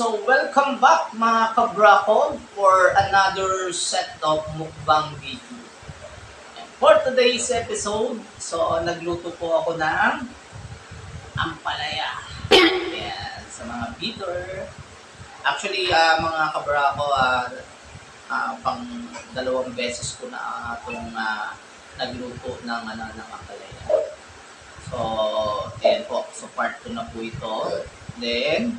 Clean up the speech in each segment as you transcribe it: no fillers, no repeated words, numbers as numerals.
So, welcome back mga kabrako for another set of mukbang video. And for today's episode, so nagluto po ako ng ampalaya. Yan, sa mga bitter. Actually, mga kabrako, pang dalawang beses ko na itong nagluto ng ampalaya. So, ayan po. So, part 2 na po ito. Then,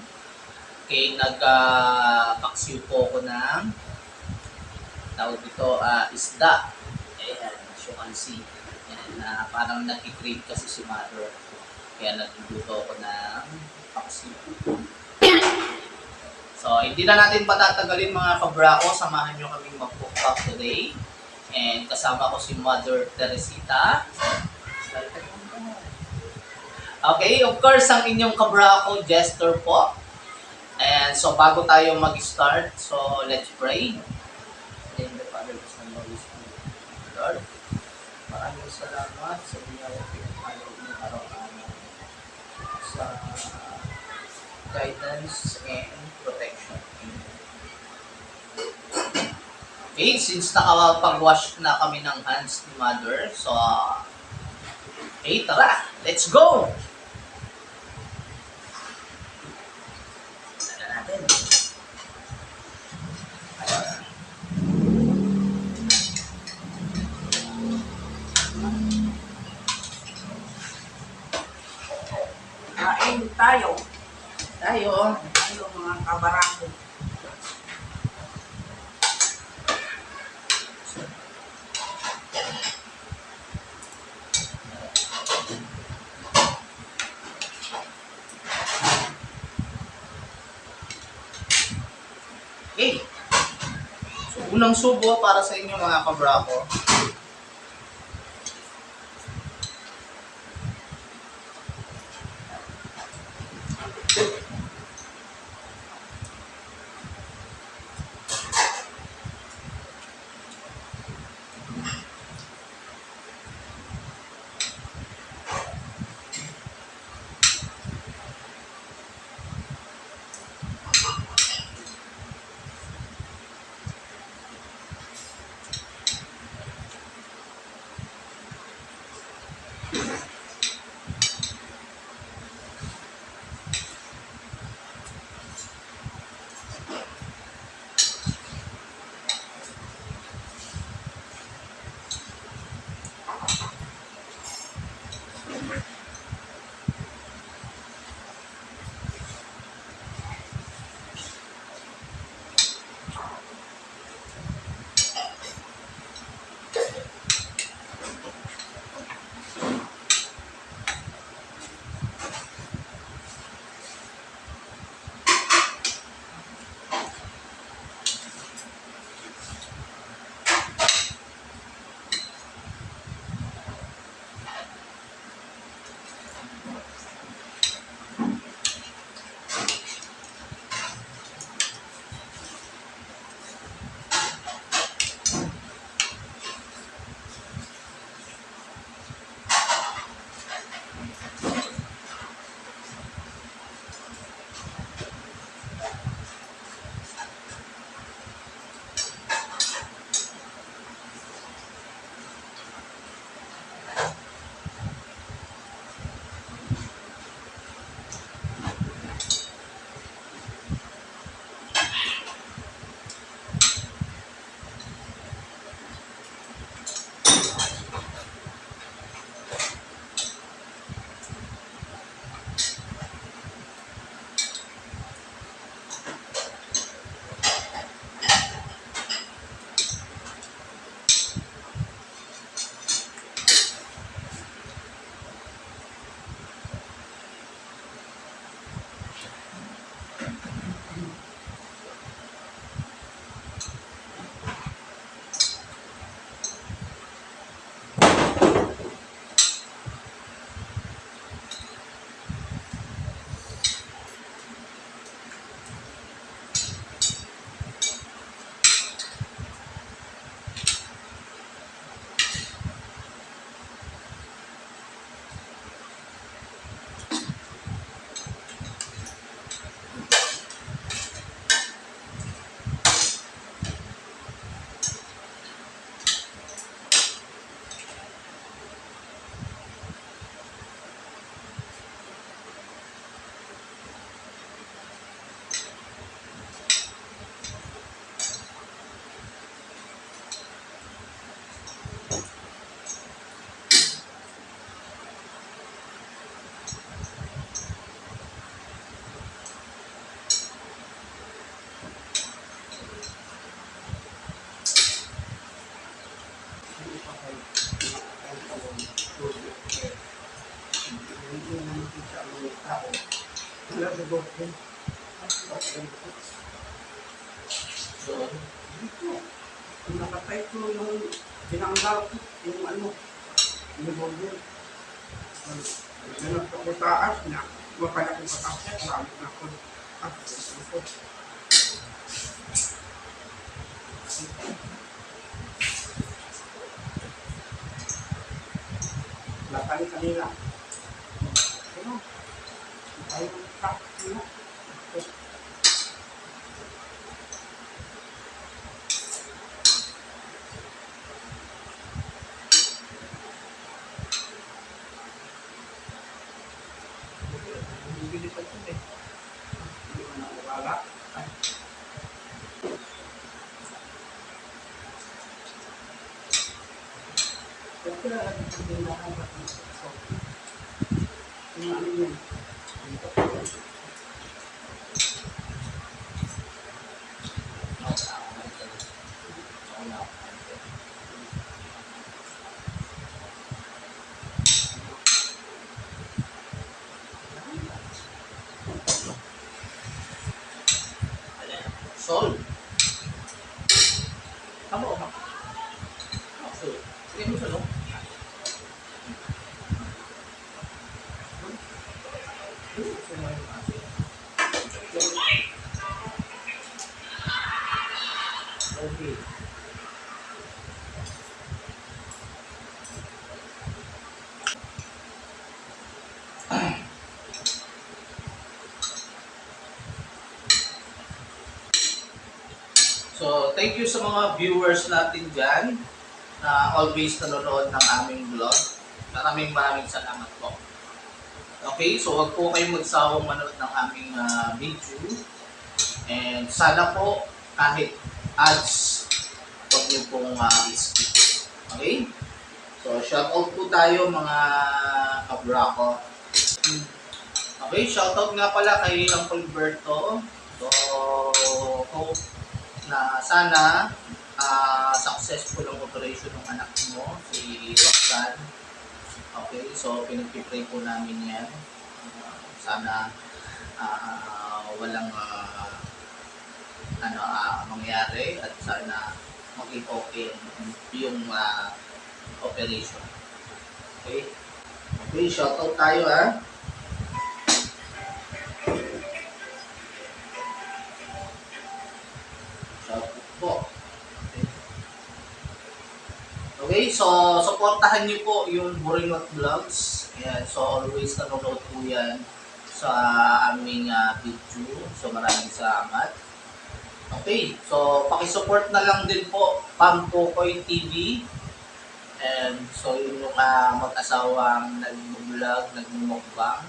okay, nagpaksiw po ako ng tawag dito, isda. Ayan, as you can see. Ayan, parang nag-crave kasi si mother. Kaya nagluto ako ng paksiw. So, hindi na natin patatagalin mga kabrako. Samahan nyo kaming mag-cook up today. And kasama ko si Mother Teresita. Okay, of course, ang inyong kabrako, Jester po. And so, bago tayo mag-start, so let's pray. In the Father, the Son, and the Holy Spirit. Lord, maraming salamat sa biyaya pinagpalaw ng araw-araw sa guidance and protection. Okay, since nakapag-wash na kami ng hands ni Mother, so, okay, tara, let's go! Kain tayo. Tayo. Tayo mga kabarako. Okay. So, unang subo para sa inyo mga kabrako. Wala sa doktor. So, Dito. Kung nakatay ko yung binanggal ko, yung ano, yung bogyo. Ganap ko taas na, mapala ko patakit, lalo na ako. Ako. Lakali kanila. Ano? Tayo ng truck nila. Bibili pa ito eh. Hindi mo na wala. Pero kaya lang ito din na ang batang. So, yung ano yun. Sol. Tama ba? So, sige mo sa loob. Okay. So, thank you sa mga viewers natin dyan na always nanonood ng aming vlog. Maraming salamat po. Okay, so wag po kayong magsawang manood ng aming video. And sana po kahit ads, wag niyo pong i-skip. Okay? So, shoutout po tayo mga kabrako. Okay, shoutout nga pala kay Uncle Berto. So, hope na sana successful ang operation ng anak mo, si Roxanne. Okay, so pinag-pray po namin yan. Sana walang mangyari at sana maging okay yung operation. Okay? Okay, shoutout tayo ha. Po. Okay, so supportahan niyo po yung Buringot Vlogs. Ayan, so always nanonood po yan sa aming video. So maraming salamat. Okay, so pakisupport na lang din po Pampokoy TV. And so yun yung mag-asawang nag-vlog, nag-mukbang.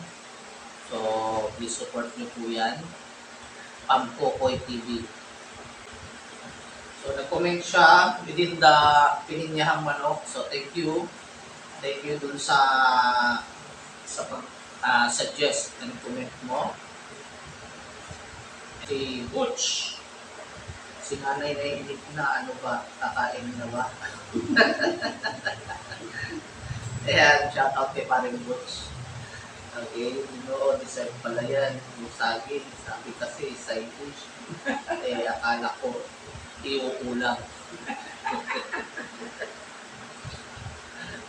So please support niyo po yan. Pampokoy TV. So, nag-comment siya within the pininyahang manok. So, thank you. Thank you dun sa suggest ng comment mo. Si Butch. Si nanay na init na, ano ba? Kakain na ba? Ayan, shout out kay paring Butch. Okay, noon, deserve pala yan. Yung saging, sabi kasi, side dish. Akala ko, iuulang.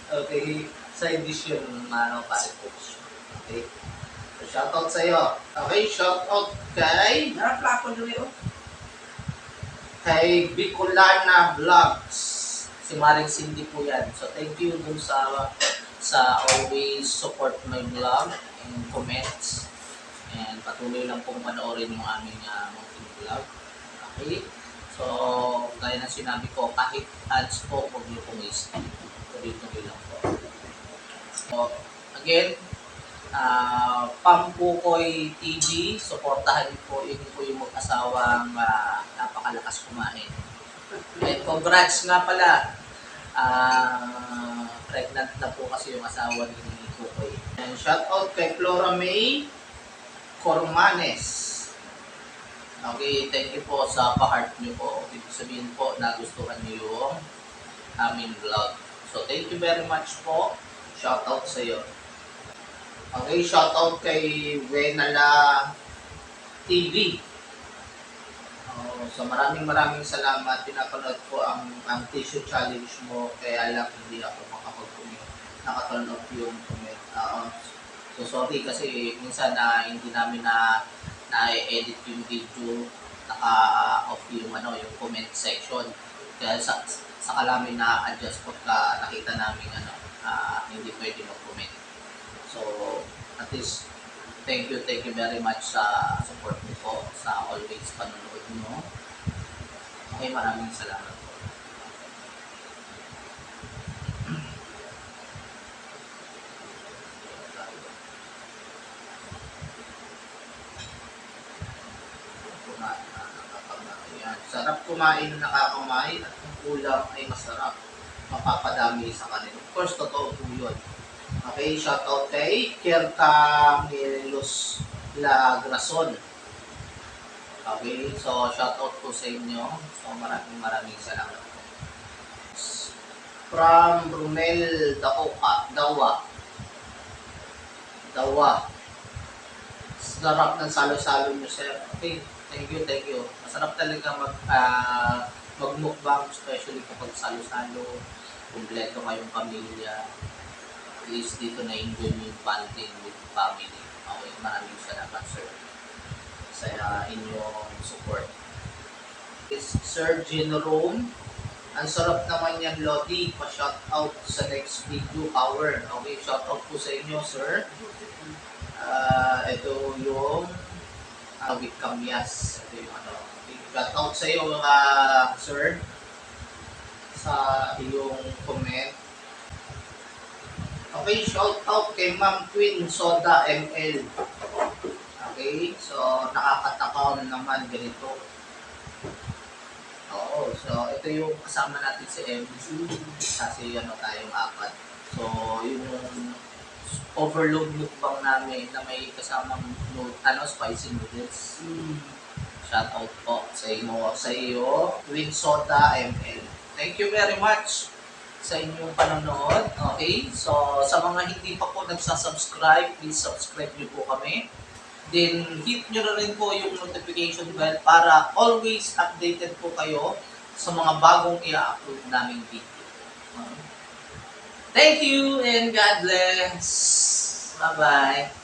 Okay, side dish yung paring Butch. Okay, so shoutout sa'yo. Okay, shoutout kay Naraplapo doon yun. kay Bicolana Vlogs. Si Maring Cindy po yan. So thank you dun sa always support my vlog and comments. And patuloy lang pong panoorin yung aming munting vlog. Okay? So, gaya ng sinabi ko, kahit ads po, huwag niyo pong i-skip. Tuloy-tuloy lang po. So, again, Pampukoy TV, supportahan niyo po, yun po yung mag-asawang napakalakas kumain. And congrats nga pala, pregnant na po kasi yung asawa ni Pukoy. And shout out kay Flora May Cormanes. Okay, thank you po sa pa-heart niyo po. Ibig sabihin po, nagustuhan niyo yung aming vlog. So, thank you very much po. Shout out sa iyo. Okay, shoutout kay Wenala TV. So maraming salamat. Pinapanood ko ang tissue challenge mo, kaya lang hindi ako makapag-comment. Naka-turn off yung comment. So sorry kasi minsan na hindi namin na-edit yung video, naka-off yung yung comment section. Kaya saka namin na-adjust pagka nakita namin hindi pwede mag-comment. So at least thank you very much sa support mo po, sa always panonood mo. Okay, maraming salamat po. Sarap kumain na nakakamain at kung kulang ay masarap. Mapapadami sa kanila. Of course, totoo po yun. Okay, shoutout kay Kierka Milos Lagrason. Okay, so shoutout po sa inyo. So maraming salamat po. From Brunel Dawa. Sarap ng salo-salo nyo, sir. Okay, thank you. Masarap talaga magmukbang, especially kapag salo-salo, kumpleto kayong pamilya. At least dito na-enjoy yung bonding with family. Okay, maraming salamat, sir, sa inyong support. Sir Rome, ang sarap naman yan, Lodi. Pa-shoutout sa next video hour. Okay, shoutout po sa inyo, sir. Ito yung with Kamyas. Ito yung shoutout sa iyo, sir, sa iyong comment. Okay, shoutout kay Ma'am Queen Soda ML. Okay, so nakakatakaw naman ganito. Oo, so ito yung kasama natin si MC kasi tayong apat. So yung overload mukbang namin na may kasamang spicy noodles. Shout out po sa iyo, Queen Soda ML. Thank you very much sa inyong panonood. Okay, so sa mga hindi pa po nagsasubscribe, please subscribe niyo po kami. Then, hit nyo na rin po yung notification bell para always updated po kayo sa mga bagong i-upload naming video. Thank you and God bless. Bye-bye.